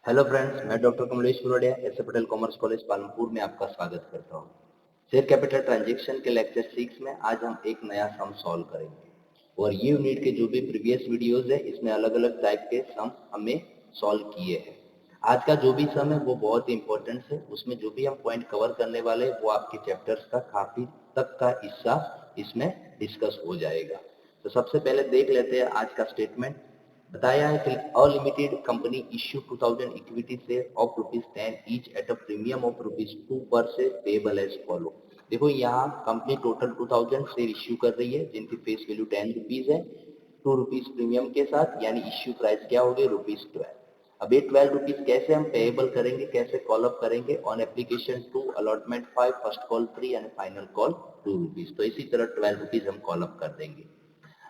Hello friends, मैं doctor Kamlesh Purodia S Patel commerce college Palampur में आपका स्वागत करता हूँ। शेयर कैपिटल ट्रांजैक्शन के लेक्चर 6 में आज हम एक नया सम सॉल्व करेंगे और ये यूनिट के जो भी प्रीवियस वीडियोस है इसमें अलग अलग टाइप के सम हमें सॉल्व किए हैं। आज का जो भी सम है वो बहुत ही इंपॉर्टेंट है। उसमें जो भी हम पॉइंट कवर करने वाले हैं वो आपके चैप्टर्स का काफी तक का हिस्सा इसमें डिस्कस हो जाएगा। तो सबसे पहले देख लेते हैं आज का स्टेटमेंट। बताया है कि A limited company issue 2000 equity share of ₹10 each at a premium of ₹2 per share payable as follow. देखो यहाँ कंपनी टोटल 2000 शेयर इश्यू कर रही है जिनकी फेस वैल्यू ₹10 है, ₹2 प्रीमियम के साथ, यानी इश्यू प्राइस क्या होगी ₹12। अब ये ₹12 कैसे हम पेएबल करेंगे, कैसे कॉल अप करेंगे? On application 2 allotment 5 first call 3 and final call ₹2। तो इसी तरह ₹12 हम कॉल अप कर देंगे।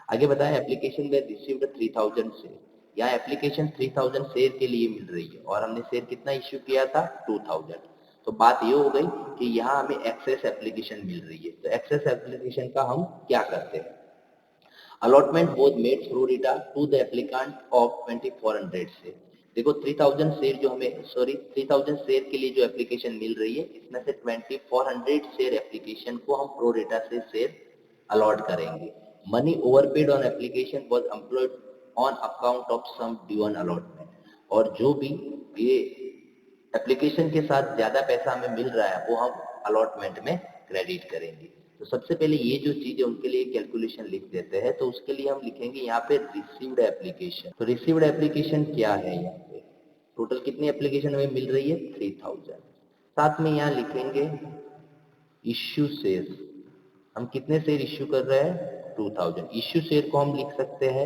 आगे बताएं एप्लीकेशन में रिसीव्ड 3000 शेयर। यहाँ एप्लीकेशन 3000 शेयर के लिए मिल रही है और हमने शेयर कितना इश्यू किया था 2000। तो बात ये हो गई कि यहाँ हमें एक्सेस एप्लीकेशन मिल रही है। तो एक्सेस एप्लीकेशन का हम क्या करते हैं? Allotment was made through rata to the applicant of 2400 share. देखो 3000 शेयर जो हमें 3000 शेयर के लिए जो एप्लीकेशन मिल रही है इसमें से 2400 शेयर एप्लीकेशन को हम प्रो रेटा से शेयर अलॉट करेंगे। Money overpaid on application was employed on account of sum due on allotment. और जो भी ये एप्लीकेशन के साथ ज्यादा पैसा हमें मिल रहा है वो हम अलॉटमेंट में क्रेडिट करेंगे। तो सबसे पहले ये जो चीज है उनके लिए कैलकुलेशन लिख देते हैं। तो उसके लिए हम लिखेंगे यहाँ पे रिसीव्ड एप्लीकेशन। तो रिसीव्ड एप्लीकेशन क्या है? यहाँ पे टोटल कितनी एप्लीकेशन हमें मिल रही है 3000। साथ में यहाँ लिखेंगे इश्यू शेयर। हम कितने शेयर इश्यू कर रहे हैं 2000। इश्यू शेयर को हम लिख सकते हैं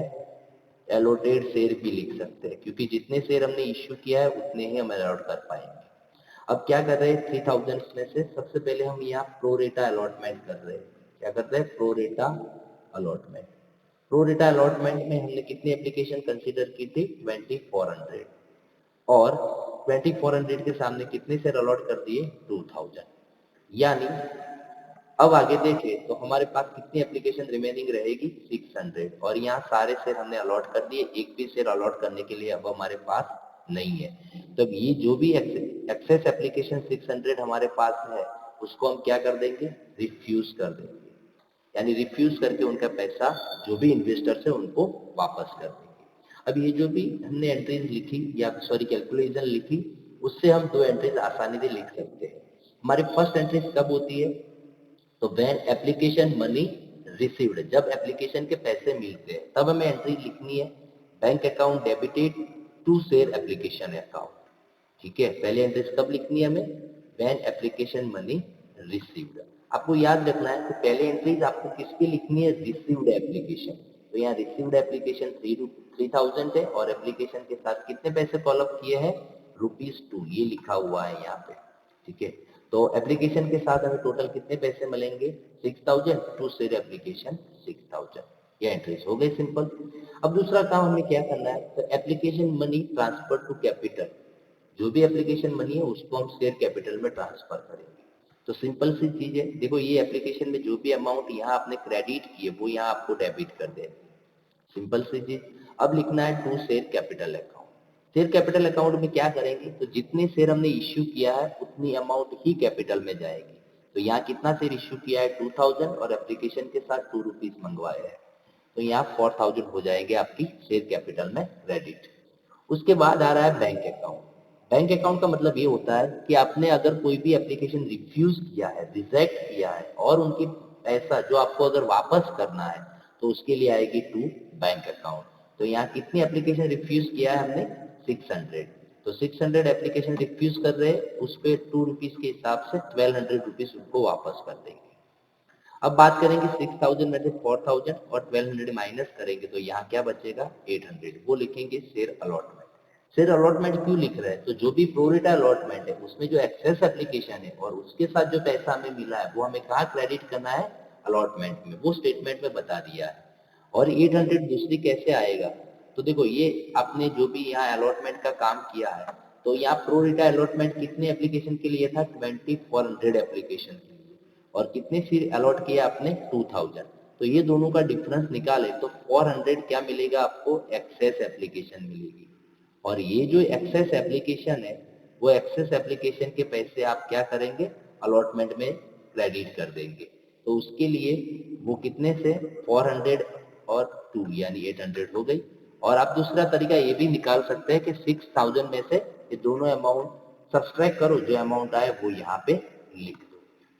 एलोटेड शेयर भी लिख सकते हैं, क्योंकि जितने शेयर हमने इश्यू किया है उतने ही हम अलॉट कर पाएंगे। अब क्या कर रहे हैं 3000 में से सबसे पहले हम यहाँ प्रोरेटा अलॉटमेंट कर रहे हैं। क्या कर रहे हैं? Pro rata allotment. प्रोरेटा अलॉटमेंट में हमने कितनी एप्लीकेशन कंसीडर की थी 2400 और 2400 के सामने कितने शेयर अलॉट कर दिए 2000। यानी अब आगे देखें तो हमारे पास कितनी एप्लीकेशन रिमेनिंग रहेगी 600 और यहाँ सारे शेयर हमने अलॉट कर दिए। एक भी शेयर अलॉट करने के लिए अब हमारे पास नहीं है। तो ये जो भी एक्सेस एप्लीकेशन 600 हमारे पास है उसको हम क्या कर देंगे? रिफ्यूज कर देंगे। यानी रिफ्यूज करके उनका पैसा जो भी इन्वेस्टर्स है उनको वापस कर देंगे। अब ये जो भी हमने एंट्रीज लिखी या कैलकुलेशन लिखी उससे हम दो एंट्रीज आसानी से लिख सकते हैं। हमारी फर्स्ट एंट्री कब होती है? तो व्हेन एप्लीकेशन मनी रिसीव्ड, जब एप्लीकेशन के पैसे मिलते हैं तब हमें एंट्री लिखनी है bank account debited to share application account. ठीक है, पहले एंट्री कब लिखनी है हमें? When application money received. आपको याद रखना है कि पहले एंट्रीज आपको किसकी लिखनी है? Received application. तो यहाँ रिसीव्ड एप्लीकेशन 3000 है और एप्लीकेशन के साथ कितने पैसे कॉलअप किए हैं? ₹2 ये लिखा हुआ है यहाँ पे। ठीक है, तो एप्लीकेशन के साथ हमें टोटल कितने पैसे मिलेंगे 6000 टू शेयर एप्लीकेशन 6000। ये एंट्रीज हो गई सिंपल। अब दूसरा काम हमें क्या करना है? तो application money transfer to capital. जो भी एप्लीकेशन मनी है उसको हम शेयर कैपिटल में ट्रांसफर करेंगे। तो सिंपल सी चीज है। देखो ये एप्लीकेशन में जो भी अमाउंट यहाँ आपने क्रेडिट किए वो यहाँ आपको डेबिट कर देंगे। सिंपल सी चीज। अब लिखना है to share capital account. Share capital account में क्या करेंगे? तो जितने शेयर हमने इश्यू किया है उतनी अमाउंट ही कैपिटल में जाएगी। तो यहाँ कितना शेयर इश्यू किया है 2000 और एप्लीकेशन के साथ ₹2 मंगवाए हैं। तो यहाँ 4000 हो जाएंगे आपकी शेयर कैपिटल में क्रेडिट। उसके बाद आ रहा है बैंक अकाउंट। बैंक अकाउंट का मतलब ये होता है कि आपने अगर कोई भी एप्लीकेशन रिफ्यूज किया है, रिजेक्ट किया है और उनकी पैसा जो आपको अगर वापस करना है तो उसके लिए आएगी टू बैंक अकाउंट। तो यहाँ कितनी एप्लीकेशन रिफ्यूज किया है हमने 600। तो 600 एप्लीकेशन रिफ्यूज कर रहे हैं, उस पे ₹2 के हिसाब से ₹1200 उनको वापस कर देंगे। अब बात करेंगे 6000 में से 4000 और 1200 माइनस करेंगे तो यहाँ क्या बचेगा 800। वो लिखेंगे शेयर अलॉटमेंट। शेयर अलॉटमेंट क्यों लिख रहे हैं? तो जो भी प्रोरेटा अलॉटमेंट है उसमें जो एक्सेस एप्लीकेशन है और उसके साथ जो पैसा हमें मिला है वो हमें कहाँ क्रेडिट करना है? अलॉटमेंट में। वो स्टेटमेंट में बता दिया है। और 800 दूसरी कैसे आएगा? तो देखो ये आपने जो भी यहाँ अलॉटमेंट का काम किया है तो यहाँ प्रोरेटा अलॉटमेंट कितने एप्लीकेशन के लिए था 2400 एप्लीकेशन के लिए। और कितने सीट अलॉट किया आपने 2000। तो ये दोनों का डिफरेंस निकाले तो 400 क्या मिलेगा आपको? एक्सेस एप्लीकेशन मिलेगी। और ये जो एक्सेस एप्लीकेशन है वो एक्सेस एप्लीकेशन के पैसे आप क्या करेंगे, अलॉटमेंट में क्रेडिट कर देंगे। तो उसके लिए वो कितने से 400 और 2 यानी 800 हो गई। और आप दूसरा तरीका ये भी निकाल सकते हैं कि 6000 में से ये दोनों अमाउंट सब्सट्रैक्ट करो, जो अमाउंट आए वो यहाँ पे लिख दो।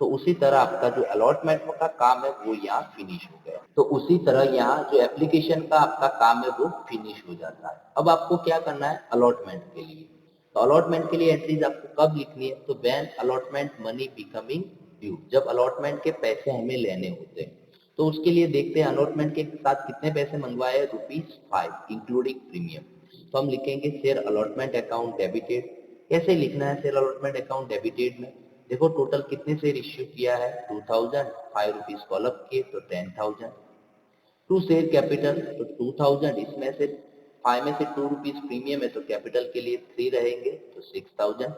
तो उसी तरह आपका जो अलॉटमेंट का काम है वो यहाँ फिनिश हो गया। तो उसी तरह यहाँ जो एप्लीकेशन का आपका काम है वो फिनिश हो जाता है। अब आपको क्या करना है अलॉटमेंट के लिए, तो अलॉटमेंट के लिए एंट्रीज आपको कब लिखनी है, तो when allotment money becoming due, जब अलॉटमेंट के पैसे हमें लेने होते हैं। तो उसके लिए देखते हैं अलॉटमेंट के साथ कितने पैसे मंगवाए, ₹5 इंक्लूडिंग प्रीमियम। तो हम लिखेंगे शेयर अलॉटमेंट अकाउंट डेबिटेड। कैसे लिखना है शेयर अलॉटमेंट अकाउंट डेबिटेड में, देखो टोटल कितने शेयर इश्यू किया है 2000, ₹5 कॉलअप किए तो 10,000। टू शेयर कैपिटल तो 2000, इसमें से 5 में से ₹2 प्रीमियम है तो कैपिटल के लिए 3 रहेंगे तो 6000।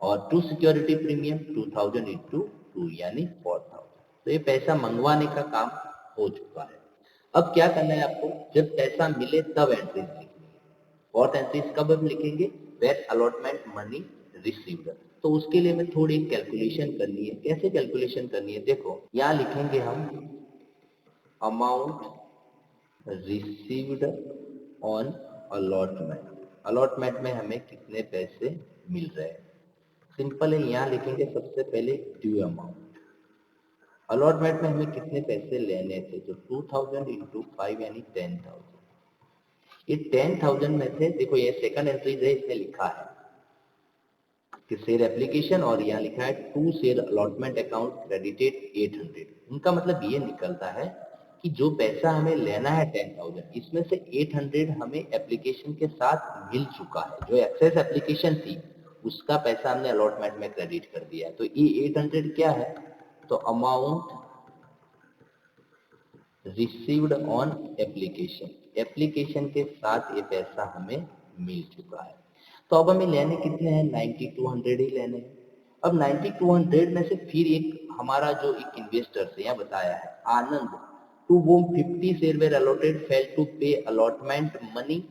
और टू सिक्योरिटी प्रीमियम 2000 इंटू 2 यानी 4000। तो ये पैसा मंगवाने का काम हो चुका है। अब क्या करना है आपको, जब पैसा मिले तब एंट्रीज लिखनी है। फोर्थ एंट्रीज कब हम लिखेंगे, वेन अलॉटमेंट मनी रिसीव्ड। तो उसके लिए हमें थोड़ी कैलकुलेशन करनी है। कैसे कैलकुलेशन करनी है, देखो यहाँ लिखेंगे हम amount received on allotment. Allotment में हमें कितने पैसे मिल रहे हैं, सिंपल है। यहाँ लिखेंगे सबसे पहले ड्यू अमाउंट। अलॉटमेंट में हमें कितने पैसे लेने थे, तो 2000 इंटू 5 यानी 10,000। ये 10,000 में से देखो ये सेकंड एंट्रीज है, इसमें लिखा है कि शेयर एप्लीकेशन और यहाँ लिखा है to share allotment account credited 800। उनका मतलब ये निकलता है कि जो पैसा हमें लेना है 10,000, इसमें से 800 हमें एप्लीकेशन के साथ मिल चुका है। जो एक्सेस एप्लीकेशन थी उसका पैसा हमने अलॉटमेंट में क्रेडिट कर दिया है। तो ये 800 क्या है, तो amount received on application, application के साथ ये पैसा हमें मिल चुका है। तो अब हमें लेने कितने हैं, 9200 ही लेने हैं। अब 9200 में से फिर एक हमारा जो एक इन्वेस्टर से यहाँ बताया है Anand, to whom 50 share were allotted fail to pay allotment money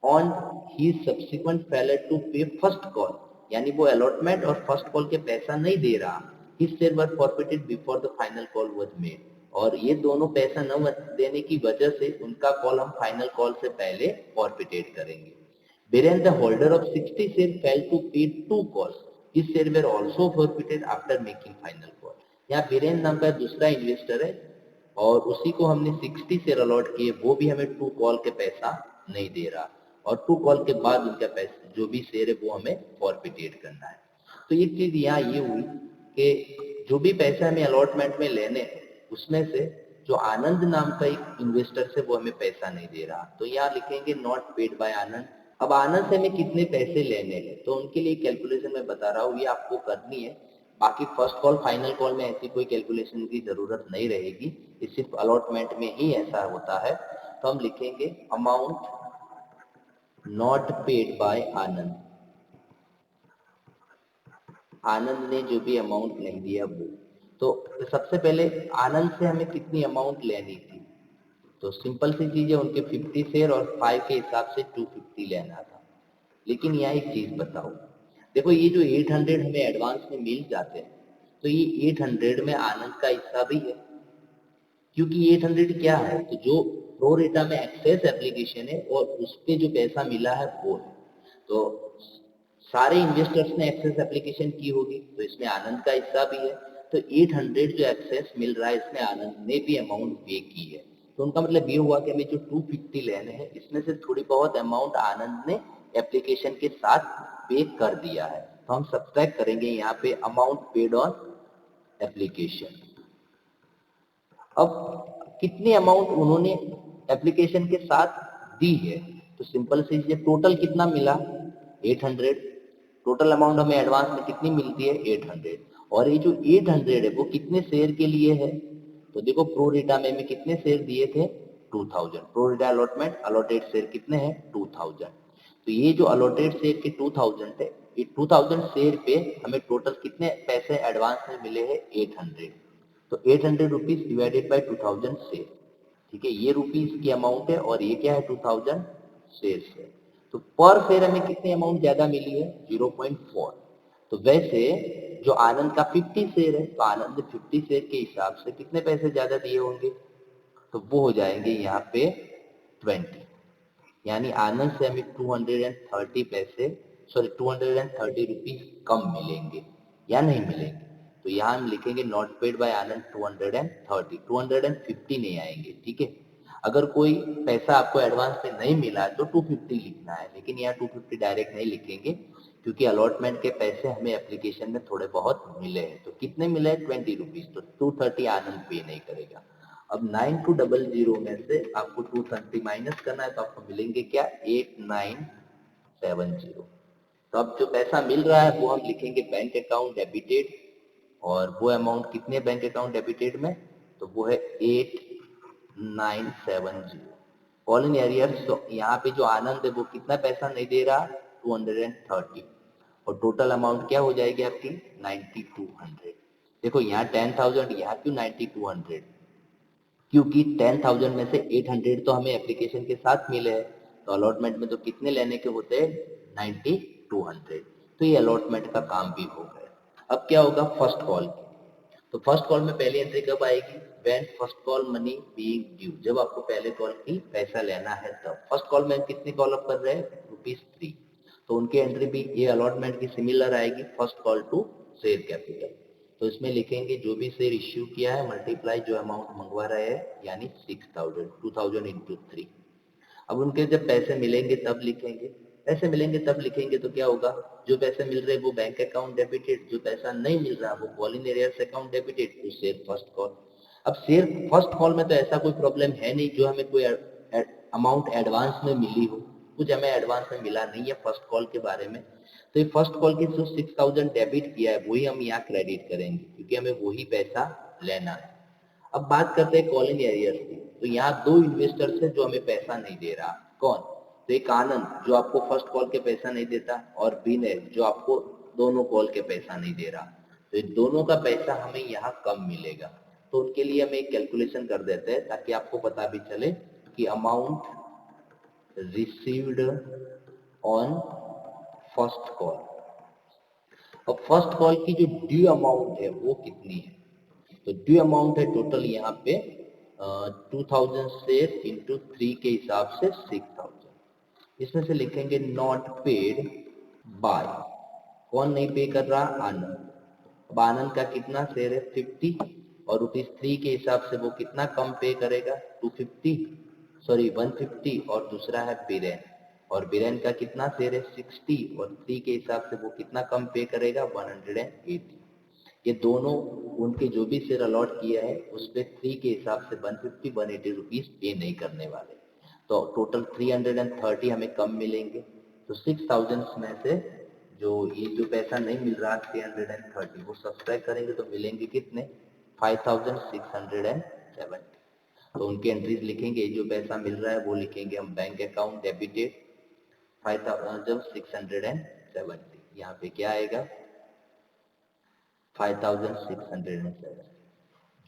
on his subsequent failure to pay first call, यानी वो अलॉटमेंट और फर्स्ट कॉल के पैसा नहीं दे रहा। His share were forfeited before the final call was made, और ये दोनों पैसा न देने की वजह से उनका कॉल हम फाइनल कॉल से पहले फॉरफिटेड करेंगे। Wherein the holder of 60 share failed to pay 2 calls, his share were also forfeited after making final call। यहाँ बीरेन नाम का दूसरा इन्वेस्टर है और उसी को हमने 60 शेयर अलॉट किए, वो भी हमें 2 कॉल के पैसा नहीं दे रहा, और 2 कॉल के बाद उनका पैसा जो भी शेयर है वो हमें फॉरफिटेड करना है। तो ये चीज यहाँ ये हुई कि जो भी पैसा हमें अलॉटमेंट में लेने हैं उसमें से जो आनंद नाम का एक इन्वेस्टर से वो हमें पैसा नहीं दे रहा, तो यहाँ लिखेंगे नॉट पेड बाय आनंद। अब आनंद से हमें कितने पैसे लेने हैं, तो उनके लिए कैलकुलेशन मैं बता रहा हूँ, ये आपको करनी है। बाकी फर्स्ट कॉल फाइनल कॉल में ऐसी कोई कैलकुलेशन की जरूरत नहीं रहेगी, ये सिर्फ अलॉटमेंट में ही ऐसा होता है। तो हम लिखेंगे अमाउंट नॉट पेड बाय आनंद, आनंद ने जो भी अमाउंट नहीं दिया वो। तो सबसे पहले आनंद से हमें कितनी अमाउंट लेनी थी, तो सिंपल सी चीज है, उनके 50 शेयर और 5 के हिसाब से 250 लेना था। लेकिन यहाँ एक चीज बताओ, देखो ये जो 800 हमें एडवांस में मिल जाते हैं, तो ये 800 में आनंद का हिस्सा भी है, क्योंकि 800 क्या है, तो जो प्रो रेटा में एक्सेस एप्लीकेशन है और उस पे जो पैसा मिला है वो है। तो सारे इन्वेस्टर्स ने एक्सेस एप्लीकेशन की होगी तो इसमें आनंद का हिस्सा भी है। तो 800 जो एक्सेस मिल रहा है इसमें आनंद ने भी अमाउंट पे की है। तो उनका मतलब ये हुआ कि हमें जो 250 लेने हैं इसमें से थोड़ी बहुत अमाउंट आनंद ने एप्लीकेशन के साथ पे कर दिया है। तो हम सब्ट्रैक्ट करेंगे यहाँ पे अमाउंट पेड ऑन एप्लीकेशन। अब कितनी अमाउंट उन्होंने एप्लीकेशन के साथ दी है, तो सिंपल से ये टोटल कितना मिला 800। टोटल अमाउंट हमें एडवांस में कितनी मिलती है 800, और ये जो 800 है वो कितने शेयर के लिए है, तो देखो प्रो रेटा में हमें कितने शेयर दिए थे 2000, प्रो रेटा अलॉटमेंट अलॉटेड शेयर कितने हैं 2000। तो ये जो अलॉटेड शेयर के 2000 है, ये 2000 शेयर पे हमें टोटल कितने पैसे एडवांस में मिले हैं 800। तो 800 रुपीज डिवाइडेड बाई 2000 शेयर, ठीक है, ये रुपीज की अमाउंट है और ये क्या है 2000 शेयर है। तो पर शेयर हमें कितनी अमाउंट ज्यादा मिली है 0.4। तो वैसे जो आनंद का 50 शेयर है तो आनंद ने 50 शेयर के हिसाब से कितने पैसे ज्यादा दिए होंगे, तो वो हो जाएंगे यहाँ पे 20। यानी आनंद से हमें 230 पैसे, सॉरी 230 रुपीज कम मिलेंगे या नहीं मिलेंगे। तो यहाँ हम लिखेंगे नॉट पेड बाय आनंद 230, 250 नहीं आएंगे, ठीक है। अगर कोई पैसा आपको एडवांस में नहीं मिला तो 250 लिखना है, लेकिन यहाँ 250 डायरेक्ट नहीं लिखेंगे क्योंकि अलॉटमेंट के पैसे हमें एप्लीकेशन में थोड़े बहुत मिले हैं। तो कितने मिले हैं 20 रुपीज, तो 230 आनंद पे नहीं करेगा। अब 9200 में से आपको 230 माइनस करना है तो आपको मिलेंगे क्या 8970। तो अब जो पैसा मिल रहा है वो हम लिखेंगे बैंक अकाउंट डेबिटेड, और वो अमाउंट कितने बैंक अकाउंट डेबिटेड में, तो वो है 8970। कॉलन एरियर्स, तो यहाँ पे जो आनंद है वो कितना पैसा नहीं दे रहा 230, और टोटल अमाउंट क्या हो जाएगी आपकी 9200। देखो यहाँ 10,000, यहाँ क्यों 9200, क्योंकि 10,000 में से 800 तो हमें एप्लीकेशन के साथ मिले हैं, तो अलॉटमेंट में तो कितने लेने के होते हैं 9200। तो ये अलॉटमेंट का काम भी हो गया। अब क्या होगा फर्स्ट कॉल की, तो फर्स्ट कॉल में पहली एंट्री कब आएगी when first call money being due, जब आपको पहले कॉल की पैसा लेना है तब। फर्स्ट कॉल में हम कितनी कॉल अप कर रहे हैं ₹3, तो उनकी एंट्री भी ये अलॉटमेंट की सिमिलर आएगी, first call to share capital. तो इसमें लिखेंगे जो भी शेयर इश्यू किया है मल्टीप्लाई जो अमाउंट मंगवा रहे हैं यानी 6000, 2000 इंटू 3। अब उनके जब पैसे मिलेंगे तब लिखेंगे, पैसे मिलेंगे तब लिखेंगे तो क्या होगा, जो पैसे मिल रहे हैं वो बैंक अकाउंट डेबिटेड, जो पैसा नहीं मिल रहा वो call in arrears account debited to share first call. अब शेयर फर्स्ट कॉल में तो ऐसा कोई प्रॉब्लम है नहीं जो हमें कोई अमाउंट एडवांस में मिली हो, कुछ हमें एडवांस में मिला नहीं है फर्स्ट कॉल के बारे में। तो ये फर्स्ट कॉल की जो 6000 डेबिट किया है वही हम यहाँ क्रेडिट करेंगे क्योंकि हमें वही पैसा लेना है। अब बात करते हैं कॉल इन एरियर्स की, तो यहाँ दो इन्वेस्टर्स है जो हमें पैसा नहीं दे रहा, कौन, तो एक आनंद जो आपको फर्स्ट कॉल के पैसा नहीं देता, और विनय जो आपको दोनों कॉल के पैसा नहीं दे रहा। तो इन दोनों का पैसा हमें यहाँ कम मिलेगा, तो उनके लिए हम एक कैलकुलेशन कर देते हैं ताकि आपको पता भी चले कि amount received on first call. अब फर्स्ट कॉल की जो ड्यू अमाउंट है वो कितनी है, तो ड्यू अमाउंट है टोटल यहाँ पे 2000 शेयर इंटू 3 के हिसाब से 6000। इसमें से लिखेंगे नॉट पेड बाय, कौन नहीं पे कर रहा आनंद। अब आनंद का कितना शेयर है 50, और ₹3 के हिसाब से वो कितना कम पे करेगा 250, सॉरी 150, और दूसरा है बीरेन, और बीरेन का कितना शेयर है 60, और 3 के हिसाब से वो कितना कम पे करेगा 180। ये दोनों उनके जो भी शेयर अलॉट किया है उस पे 3 के हिसाब से 150 180 रुपीज पे नहीं करने वाले, तो टोटल 330 हमें कम मिलेंगे। तो 6000 में से जो ये जो पैसा नहीं मिल रहा 330 वो सब्सट्रैक्ट करेंगे तो मिलेंगे कितने 5670। तो उनकी एंट्रीज लिखेंगे, जो पैसा मिल रहा है वो लिखेंगे हम बैंक अकाउंट डेबिटेड 5670। यहाँ पे क्या आएगा 5607।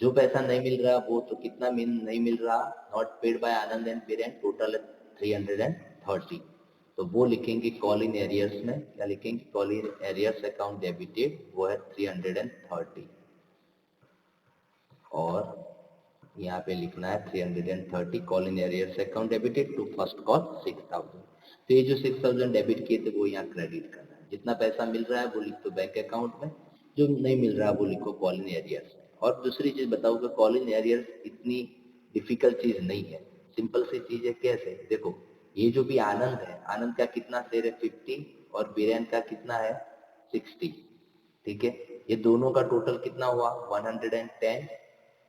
जो पैसा नहीं मिल रहा वो तो कितना नहीं मिल रहा not paid by Anand and parent, total 330। तो वो लिखेंगे कॉल इन एरियर्स में, क्या लिखेंगे call in arrears account debited वो है 330, और यहाँ पे लिखना है 330 call in arrears account debited to first call 6000। तो ये जो 6000 डेबिट किए थे वो यहाँ क्रेडिट करना है, जितना पैसा मिल रहा है वो लिख दो बैंक अकाउंट में, जो नहीं मिल रहा वो लिखो कॉल इन एरियर्स। और दूसरी चीज बताऊंगा कॉल इन एरियर्स इतनी डिफिकल्ट चीज नहीं है, सिंपल सी चीज है। कैसे देखो, ये जो भी आनंद है, आनंद का कितना शेयर है 50, और बीरेन का कितना है 60, ठीक है। ये दोनों का टोटल कितना हुआ 110,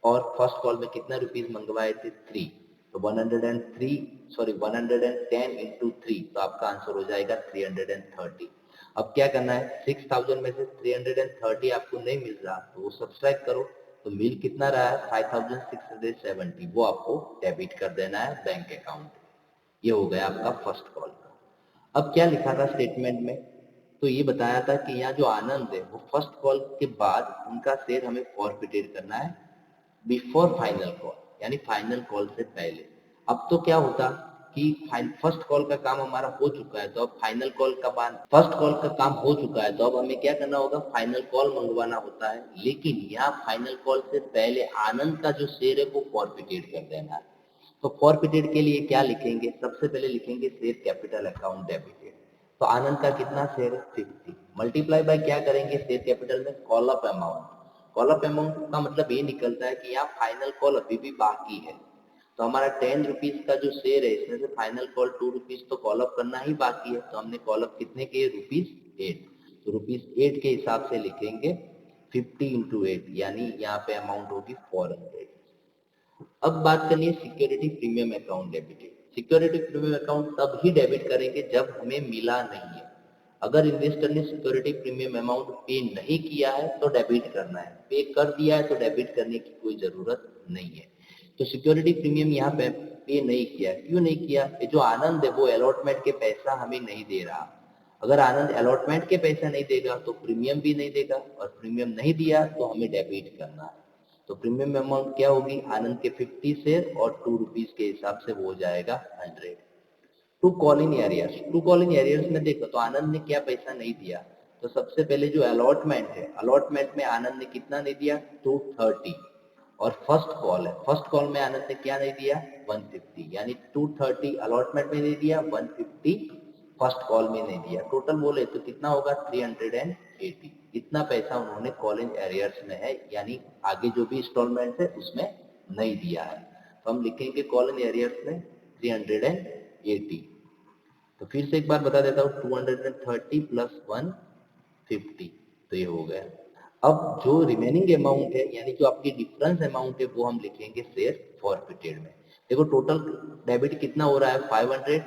और फर्स्ट कॉल में कितना रुपीज मंगवाए थे 3, तो 103, सॉरी 110 इंटू 3, तो आपका आंसर हो जाएगा 330। अब क्या करना है 6000 में से 330 आपको नहीं मिल रहा तो वो सब्सट्रैक्ट करो, तो मिल कितना रहा है 5670, वो आपको डेबिट कर देना है बैंक अकाउंट। ये हो गया आपका फर्स्ट कॉल का। अब क्या लिखा था स्टेटमेंट में, तो ये बताया था कि यहाँ जो आनंद है वो फर्स्ट कॉल के बाद उनका शेयर हमें फॉरफिटेड करना है बिफोर फाइनल कॉल, यानी फाइनल कॉल से पहले। अब तो क्या होता कि फर्स्ट कॉल का काम हमारा हो चुका है, तो अब फाइनल कॉल का फर्स्ट कॉल का काम हो चुका है, तो अब हमें क्या करना होगा, फाइनल कॉल मंगवाना होता है। लेकिन यहाँ फाइनल कॉल से पहले आनंद का जो शेयर है वो फॉरफिटेड कर देना है। तो फॉरफिटेड के लिए क्या लिखेंगे, सबसे पहले लिखेंगे शेयर कैपिटल अकाउंट डेबिटेड। तो आनंद का कितना शेयर है, 50, मल्टीप्लाई बाय क्या करेंगे, शेयर कैपिटल में call up amount. Call up amount का मतलब ये निकलता है कि यहाँ फाइनल कॉल अभी भी बाकी है, तो हमारा 10 रुपीज का जो शेयर है इसमें से फाइनल कॉल 2 रुपीज तो कॉल अप करना ही बाकी है, तो हमने कॉल अप कितने किए, ₹8। तो ₹8 के हिसाब से लिखेंगे 50 इंटू 8, यानी यहाँ पे अमाउंट होगी 400। अब बात करनी है security premium account debited. Security premium account तब ही डेबिट करेंगे जब हमें मिला नहीं है। अगर इन्वेस्टर ने सिक्योरिटी प्रीमियम अमाउंट पे नहीं किया है तो डेबिट करना है, पे कर दिया है तो डेबिट करने की कोई जरूरत नहीं है। तो सिक्योरिटी प्रीमियम यहाँ पे नहीं किया, क्यों नहीं किया, ये जो आनंद है वो अलॉटमेंट के पैसा हमें नहीं दे रहा। अगर आनंद अलॉटमेंट के पैसा नहीं देगा तो प्रीमियम भी नहीं देगा, और प्रीमियम नहीं दिया तो हमें डेबिट करना है। तो प्रीमियम अमाउंट क्या होगी, आनंद के 50 शेयर और 2 रुपीज के हिसाब से वो हो जाएगा 100। To call in arrears, to call in arrears में देखो तो आनंद ने क्या पैसा नहीं दिया। तो सबसे पहले जो अलॉटमेंट है, अलॉटमेंट में आनंद ने कितना नहीं दिया, 230। और फर्स्ट कॉल है, फर्स्ट कॉल में आनंद ने क्या नहीं दिया, 150, यानी 230 अलॉटमेंट में नहीं दिया, 150 फर्स्ट कॉल में नहीं दिया। टोटल बोले तो कितना होगा, 380। इतना पैसा उन्होंने कॉल इन एरियर्स में है, यानी आगे जो भी इंस्टॉलमेंट है उसमें नहीं दिया है। तो हम लिखेंगे कॉल इन एरियर्स में 380। तो फिर से एक बार बता देता हूँ, 230 प्लस 150, तो ये हो गया। अब जो रिमेनिंग अमाउंट है, यानी जो आपकी डिफरेंस अमाउंट है, वो हम लिखेंगे शेयर फॉरफिटेड में। देखो टोटल डेबिट कितना हो रहा है, 500।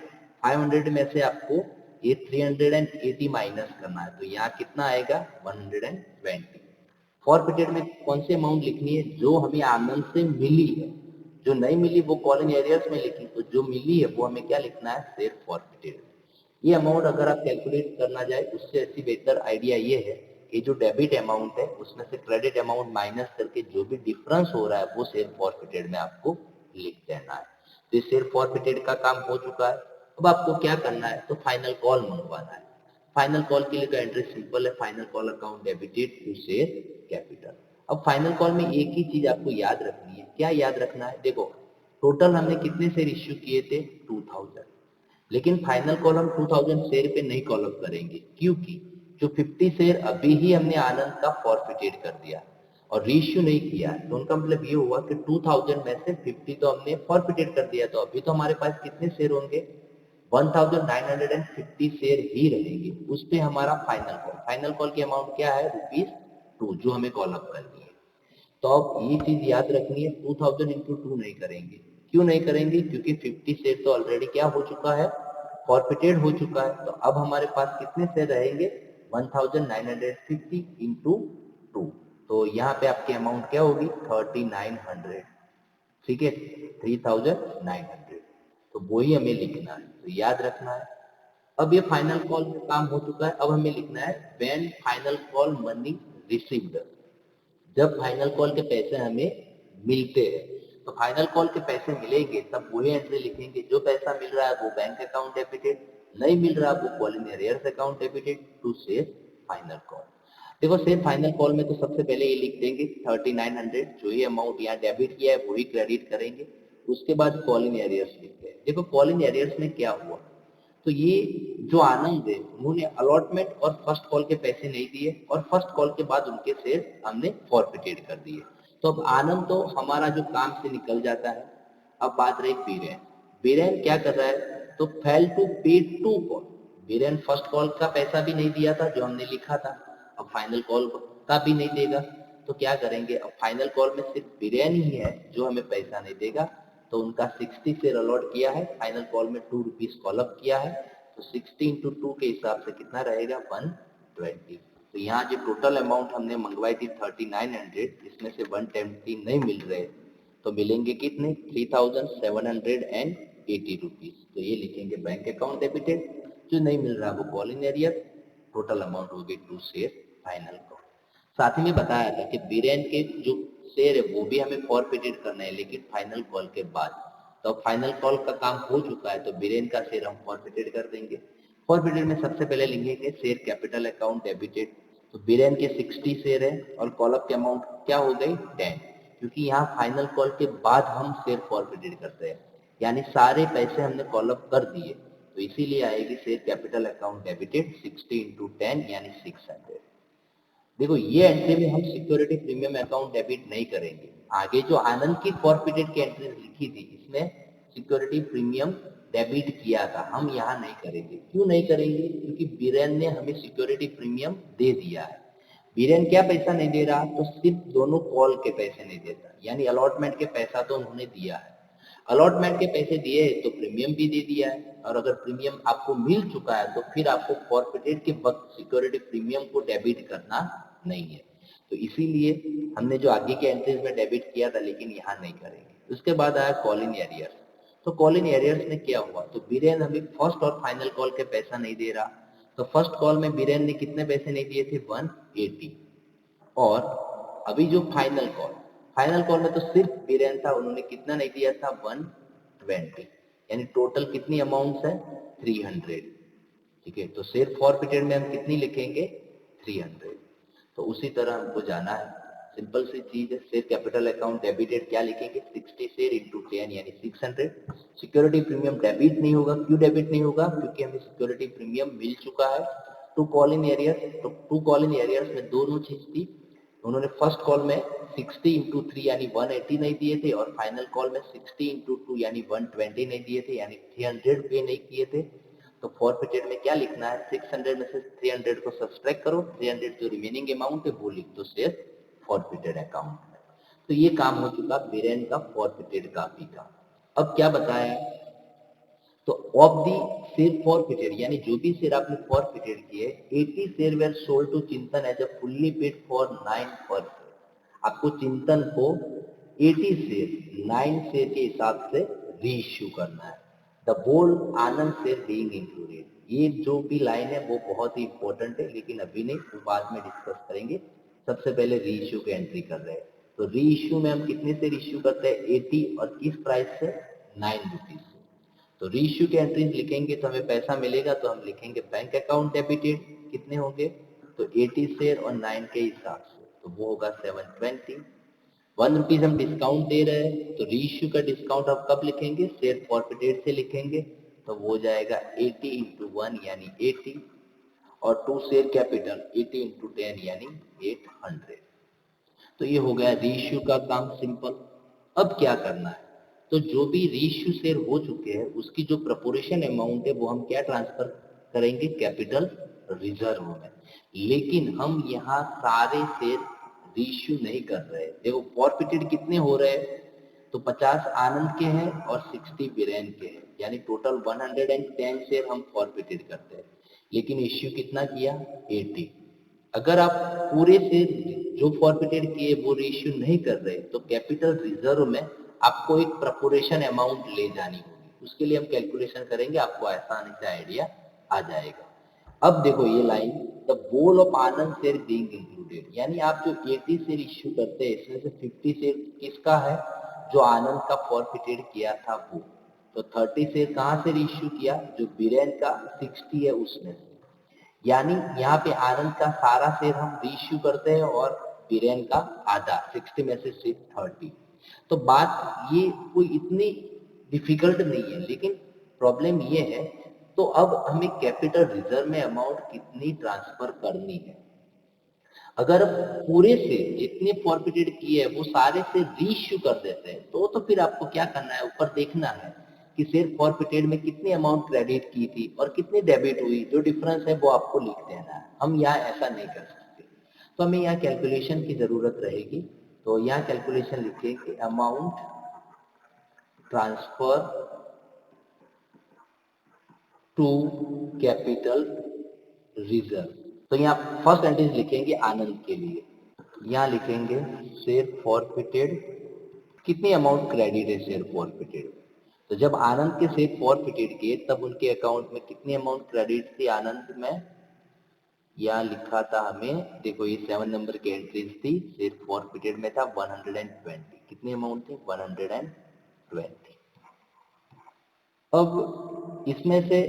500 में से आपको ये 380 माइनस करना है, तो यहाँ कितना आएगा, 120। फॉरफिटेड में कौन सी अमाउंट लिखनी है, जो हमें आनंद से मिली है। जो नहीं मिली वो कॉल इन एरियर्स में लिखी, तो जो मिली है वो हमें क्या लिखना है, शेयर फॉरफिटेड। ये अमाउंट अगर आप कैलकुलेट करना जाए उससे अच्छी बेहतर आइडिया ये है कि जो डेबिट अमाउंट है उसमें से क्रेडिट अमाउंट माइनस करके जो भी डिफरेंस हो रहा है वो शेयर फॉरफिटेड में आपको लिख देना है। तो ये शेयर फॉरफिटेड का काम हो चुका है। अब आपको क्या करना है, तो फाइनल कॉल मंगवाना है। फाइनल कॉल के लिए तो एंट्री सिंपल है, final call account debited to share capital. अब फाइनल कॉल में एक ही चीज आपको याद रखनी है, क्या याद रखना है, देखो टोटल हमने कितने शेयर इश्यू किए थे, 2000। लेकिन फाइनल कॉलम 2000 शेयर पे नहीं कॉलम करेंगे, क्योंकि जो 50 शेयर अभी ही हमने आनंद का फॉरफिटेड कर दिया और रीइश्यू नहीं किया, तो उनका मतलब ये हुआ कि 2000 में से 50 तो हमने फॉरफिटेड कर दिया, तो अभी तो हमारे पास कितने शेयर होंगे, 1950 शेयर ही रहेंगे। उस पे हमारा फाइनल कॉल की अमाउंट क्या है, ₹2, जो हमें कॉल अप करनी है। तो अब ये चीज याद रखनी है, 2000 इंटू 2 नहीं करेंगे। क्यों नहीं करेंगे, क्योंकि 50 शेयर तो ऑलरेडी क्या हो चुका है, फॉरफिटेड हो चुका है। तो अब हमारे पास कितने शेयर रहेंगे, 1950 इंटू 2। तो यहाँ पे आपकी अमाउंट क्या होगी, 3900। ठीक है, 3900। तो वही हमें लिखना है, तो याद रखना है। अब ये फाइनल कॉल का काम हो चुका है, अब हमें लिखना है when final call money received, जब फाइनल कॉल के पैसे हमें मिलते हैं। तो फाइनल कॉल के पैसे मिलेंगे तब वही एंट्री लिखेंगे, जो पैसा मिल रहा है वो बैंक अकाउंट डेबिटेड, नहीं मिल रहा वो call in arrears account debited to share final call. देखो शेयर फाइनल कॉल में तो सबसे पहले ये लिख देंगे 3900, जो ये अमाउंट यहाँ डेबिट किया है वही क्रेडिट करेंगे। उसके बाद कॉल इन एरियर्स लिखते हैं। देखो कॉल इन एरियर्स में क्या हुआ, तो ये जो आनंद है उन्होंने अलॉटमेंट और फर्स्ट कॉल के पैसे नहीं दिए, और फर्स्ट कॉल के बाद उनके शेयर हमने फॉरफिटेड कर दिए। तो अब आनंद तो हमारा जो काम से निकल जाता है। अब बात रही बीरेन, बीरेन क्या कर रहा है, तो fail to pay to call. Biren first call का पैसा भी नहीं दिया था जो हमने लिखा था, अब फाइनल कॉल का भी नहीं देगा। तो क्या करेंगे, अब फाइनल कॉल में सिर्फ बीरेन ही है जो हमें पैसा नहीं देगा, तो उनका 60 शेयर अलॉट किया है, फाइनल कॉल में 2 रुपीज कॉल अप किया है। तो 60 इंटू 2 के हिसाब से कितना रहेगा, 120। तो यहाँ जो टोटल अमाउंट हमने मंगवाई थी 3900, इसमें से 120 नहीं मिल रहे, तो मिलेंगे कितने, 3780 रुपीज। तो ये लिखेंगे बैंक अकाउंट डेबिटेड, जो नहीं मिल रहा वो call in arrear, total amount हो गई 2 शेयर फाइनल कॉल। साथ ही में बताया था कि बीरेन के जो शेयर है वो भी हमें फॉरफिटेड करना है, लेकिन फाइनल कॉल के बाद। तो अब फाइनल कॉल का काम हो चुका है, तो बीरेन का शेयर हम फॉरफिटेड कर देंगे। फॉरफिटेड में सबसे पहले लिखेंगे शेयर कैपिटल अकाउंट डेबिटेड। तो बीरेन के 60 शेयर है और कॉल अप की अमाउंट क्या हो गई 10, क्योंकि यहाँ फाइनल कॉल के बाद हम शेयर फॉरफिटेड करते हैं, यानी सारे पैसे हमने कॉल अप कर दिए, तो इसीलिए आएगी share capital account debited 60 into 10 यानी 600। देखो ये एंट्री में हम सिक्योरिटी प्रीमियम अकाउंट डेबिट नहीं करेंगे। आगे जो आनंद की फॉरफिटेड की एंट्री लिखी थी इसमें सिक्योरिटी प्रीमियम डेबिट किया था, हम यहाँ नहीं करेंगे। क्यों नहीं करेंगे? क्योंकि बीरेन ने हमें सिक्योरिटी प्रीमियम दे दिया है। बीरेन क्या पैसा नहीं दे रहा? तो सिर्फ दोनों कॉल के पैसे नहीं देता, यानी अलॉटमेंट के पैसा तो उन्होंने दिया है। अलॉटमेंट के पैसे दिए तो प्रीमियम भी दे दिया है, और अगर प्रीमियम आपको मिल चुका है तो फिर आपको फॉरफिटेड के वक्त सिक्योरिटी प्रीमियम को डेबिट करना नहीं है। तो इसीलिए हमने जो आगे के एंट्रीज में डेबिट किया था, लेकिन यहाँ नहीं करेंगे। उसके बाद आया कॉल इन एरियर्स। तो कॉल इन एरियर्स में क्या हुआ? तो बीरेन हमें फर्स्ट और फाइनल कॉल के पैसा नहीं दे रहा। तो फर्स्ट कॉल में बीरेन ने कितने पैसे नहीं दिए थे? 180। और अभी जो फाइनल कॉल में तो सिर्फ बीरेन था, उन्होंने कितना नहीं दिया था? 120, यानी टोटल कितनी अमाउंट है? 300। ठीक है, तो शेयर फॉरफिटेड में हम कितनी लिखेंगे? 300। तो उसी तरह हमको जाना है, सिंपल सी चीज है। शेयर कैपिटल अकाउंट डेबिटेड क्या लिखेंगे? 60 शेयर इंटू 10 यानी 600। सिक्योरिटी प्रीमियम डेबिट नहीं होगा। क्यों डेबिट नहीं होगा? क्योंकि हमें सिक्योरिटी प्रीमियम मिल चुका है। टू कॉल इन एरियर्स, तो टू कॉल इन एरियर्स में दोनों चीज थी। उन्होंने फर्स्ट कॉल में 60 इंटू 3 यानी 180 नहीं दिए थे, और फाइनल कॉल में 60 इंटू 2 यानी 120 नहीं दिए थे, यानी 300 पे नहीं किए थे। तो फॉरफिटेड में क्या लिखना है? 600 में से 300 को सब्सट्रैक्ट करो, 300 जो रिमेनिंग अमाउंट है वो लिख दो शेयर फॉरफिटेड अकाउंट में। तो ये काम हो चुका बीरेन का फॉरफिटेड कॉपी का। अब क्या बताया? तो ऑफ दी शेयर फॉरफिटेड, यानी जो भी शेयर आपने फॉरफिटेड किए, 80 share were sold to Chintan as a fully paid for 9 per share. आपको चिंतन को 80 शेयर 9 शेयर के हिसाब से री इश्यू करना है। द बोल आनंद शेयर बीइंग इंक्लूडेड। ये जो भी लाइन है वो बहुत ही इंपॉर्टेंट है, लेकिन अभी नहीं, वो बाद में डिस्कस करेंगे। सबसे पहले री इश्यू की एंट्री कर रहे हैं। तो री इश्यू में हम कितने से इश्यू करते हैं? 80, और किस प्राइस से? 9 रुपीज से। तो रीइश्यू के एंट्रीज लिखेंगे तो हमें पैसा मिलेगा, तो हम लिखेंगे बैंक अकाउंट डेबिटेड। कितने होंगे? तो 80 शेयर और 9 के हिसाब से, तो वो होगा 720। 1 रुपीज हम डिस्काउंट दे रहे हैं, तो रीइश्यू का डिस्काउंट आप कब लिखेंगे? शेयर फॉरफिटेड से लिखेंगे, तो वो हो जाएगा 80 इंटू 1 यानी 80, और 2 शेयर कैपिटल 80 इंटू 10 यानी 800। तो ये हो गया रीइश्यू का काम, सिंपल। अब क्या करना है? तो जो भी रीइश्यू शेयर हो चुके हैं उसकी जो प्रोपोर्शन अमाउंट है वो हम क्या ट्रांसफर करेंगे? कैपिटल रिजर्व में। लेकिन हम यहाँ सारे शेयर रीइश्यू नहीं कर रहे। देखो फॉरफिटेड कितने हो रहे हैं? तो 50 आनंद के हैं और 60 बीरेन के हैं, यानी टोटल 110 शेयर हम फॉरफिटेड करते हैं। लेकिन इश्यू कितना किया? 80। अगर आप पूरे से जो फॉरफिटेड किए वो रेशियो नहीं कर रहे, तो कैपिटल रिजर्व में आपको एक प्रोपोर्शन अमाउंट ले जानी होगी। उसके लिए हम कैलकुलेशन करेंगे, आपको आसानी से आइडिया आ जाएगा। अब देखो ये line, the bowl of Anand share being included, यानी आप जो 80 शेयर इश्यू करते हैं इसमें से 50 शेयर किसका है? जो आनंद का फॉरफिटेड किया था वो। तो 30 शेयर कहाँ से इश्यू किया? जो बीरेन का 60 है उसमें से। यानी यहाँ पे आनंद का सारा शेयर हम रीइश्यू करते हैं और बीरेन का आधा, 60 में से सिर्फ 30। तो बात ये कोई इतनी डिफिकल्ट नहीं है, लेकिन प्रॉब्लम ये है। तो अब हमें कैपिटल रिजर्व में अमाउंट कितनी ट्रांसफर करनी है? अगर पूरे से जितने फॉरफिटेड किए हैं वो सारे से रीइश्यू कर देते हैं, तो फिर आपको क्या करना है? ऊपर देखना है कि शेयर फॉरफिटेड में कितनी अमाउंट क्रेडिट की थी और कितनी डेबिट हुई, जो डिफरेंस है वो आपको लिख देना है। हम यहाँ ऐसा नहीं कर सकते, तो हमें यहाँ कैलकुलेशन की जरूरत रहेगी। तो यहाँ कैलकुलेशन लिखेंगे, amount transfer to capital reserve. तो यहाँ फर्स्ट एंट्रीज लिखेंगे आनंद के लिए। यहाँ लिखेंगे शेयर फॉरफिटेड, कितनी अमाउंट क्रेडिट है शेयर फॉरफिटेड। तो जब आनंद के शेयर फॉरफिटेड किए तब उनके अकाउंट में कितनी अमाउंट क्रेडिट थी आनंद में? यहाँ लिखा था हमें, देखो ये 7 नंबर की एंट्रीज थी। शेयर फॉरफिटेड में था 120। कितनी अमाउंट थी? 120। अब इसमें से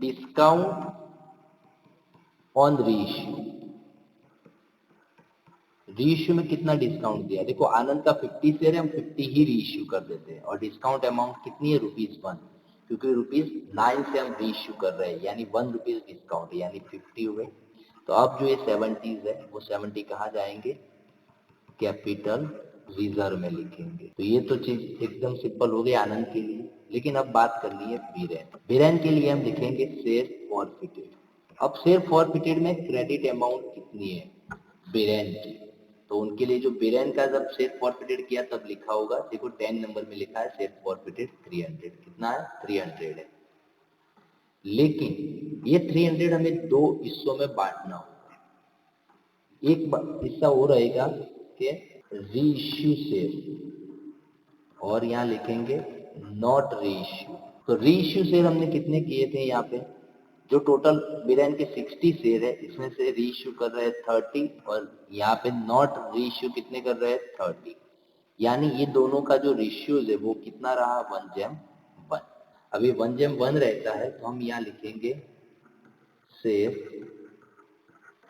डिस्काउंट ऑन रीइश्यू, रीइश्यू में कितना डिस्काउंट दिया? देखो आनंद का 50 शेयर है, हम 50 ही रीइश्यू कर देते हैं और डिस्काउंट अमाउंट कितनी है? ₹1, क्योंकि ₹9 से हम रीइश्यू कर रहे हैं, यानी ₹1 डिस्काउंट, यानी 50 हुए। तो अब जो ये 70 है वो 70 कहाँ जाएंगे? कैपिटल रिजर्व में लिखेंगे। तो ये तो चीज एकदम सिंपल हो गई आनंद के लिए। लेकिन अब बात कर ली है बीरेन। बीरेन के लिए हम लिखेंगे शेयर फॉरफिटेड। अब शेयर फॉरफिटेड में क्रेडिट अमाउंट कितनी है बीरेन की? तो उनके लिए जो बीरेन का जब शेयर फॉरफिटेड किया तब लिखा होगा, देखो 10 नंबर में लिखा है शेयर फॉरफिटेड 300। कितना है? 300 है। लेकिन ये 300 हमें दो हिस्सों में बांटना होगा। एक हिस्सा वो रहेगा कि रीइश्यू शेयर और यहाँ लिखेंगे नॉट रीइश्यू। तो रीइश्यू शेयर हमने कितने किए थे? यहाँ पे जो टोटल बीरेन के 60 शेयर है इसमें से रीइश्यू कर रहे हैं 30 और यहाँ पे नॉट रीइश्यू कितने कर रहे हैं? 30। यानी ये दोनों का जो रेशियोज है वो कितना रहा? 1:1। अभी 1:1 रहता है तो हम यहाँ लिखेंगे शेयर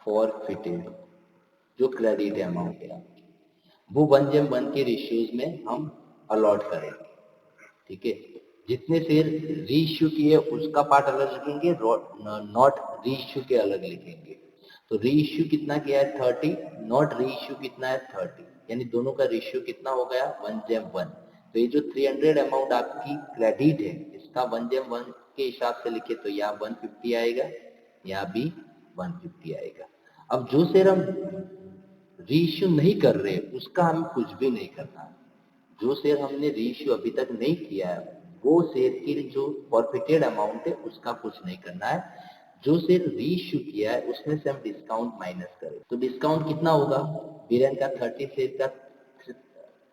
फॉरफिटेड, जो क्रेडिट अमाउंट है वो 1:1 के रेशियोज में हम अलॉट करेंगे। ठीक है, जितने शेयर रीइश्यू किए उसका पार्ट अलग लिखेंगे, नॉट रीइश्यू के अलग लिखेंगे। तो रीइश्यू कितना किया है? 30। नॉट रीइश्यू कितना है? 30। यानी दोनों का रेशियो कितना हो गया? 1:1। तो ये जो 300 अमाउंट आपकी क्रेडिट है इसका 1:1 के हिसाब से लिखे तो यहाँ 150 आएगा, यहाँ भी 150 आएगा। अब जो शेयर हम रीइश्यू नहीं कर रहे उसका हमें कुछ भी नहीं करना है। जो शेयर हमने रीइश्यू अभी तक नहीं किया है वो शेयर की जो फॉरफिटेड अमाउंट है उसका कुछ नहीं करना है। जो शेयर रीइश्यू किया है उसमें से हम डिस्काउंट माइनस करें तो डिस्काउंट कितना होगा? बीरेन का 30 शेयर का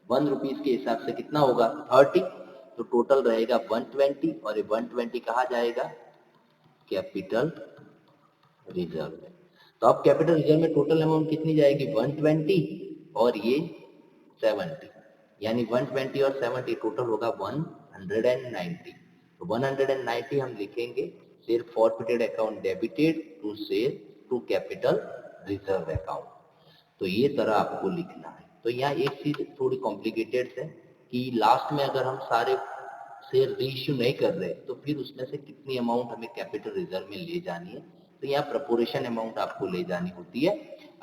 ₹1 के हिसाब से कितना होगा? 30। तो टोटल रहेगा 120 और ये 120 कहाँ जाएगा? कैपिटल रिजर्व में। तो अब कैपिटल रिजर्व में टोटल अमाउंट कितनी जाएगी? 120 और ये 70, यानी 120 और 70 टोटल होगा 190। तो 190 हम लिखेंगे share forfeited account debited to share to capital reserve account. तो ये तरह आपको लिखना है। तो यहाँ एक चीज थोड़ी कॉम्प्लिकेटेड है कि लास्ट में अगर हम सारे शेयर रीइश्यू नहीं कर रहे तो फिर उसमें से कितनी अमाउंट हमें कैपिटल रिजर्व में ले जानी है। तो यहाँ प्रोपोर्शन अमाउंट आपको ले जानी होती है।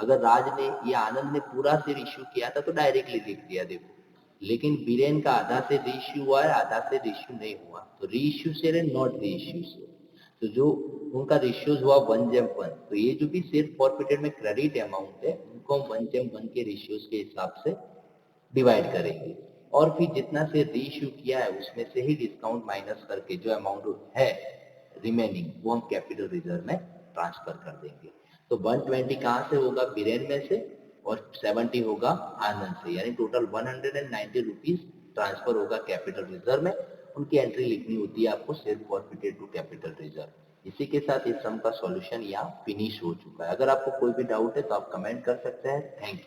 अगर राज ने या आनंद ने पूरा शेयर इश्यू किया था तो डायरेक्टली लिख दिया देखो, लेकिन बीरेन का आधा से रीइश्यू हुआ है, आधा से रीइश्यू नहीं हुआ, तो रीइश्यू शेयर है, नॉट रीइश्यू शेयर। तो जो उनका रेशियोज हुआ 1:1, तो ये जो भी शेयर फॉरफिटेड में क्रेडिट अमाउंट है उनको हम 1:1 के रेशियोज के हिसाब से डिवाइड करेंगे और फिर जितना से रीइश्यू किया है उसमें से ही डिस्काउंट माइनस करके जो अमाउंट है रिमेनिंग वो हम कैपिटल रिजर्व में ट्रांसफर कर देंगे। तो 120 कहाँ से होगा? बीरेन में से और 70 होगा आनंद से, यानी टोटल 190 रुपीज ट्रांसफर होगा कैपिटल रिजर्व में। उनकी एंट्री लिखनी होती है आपको share forfeited to capital reserve. इसी के साथ इस सम का सॉल्यूशन यहाँ फिनिश हो चुका है। अगर आपको कोई भी डाउट है तो आप कमेंट कर सकते हैं। Thank you.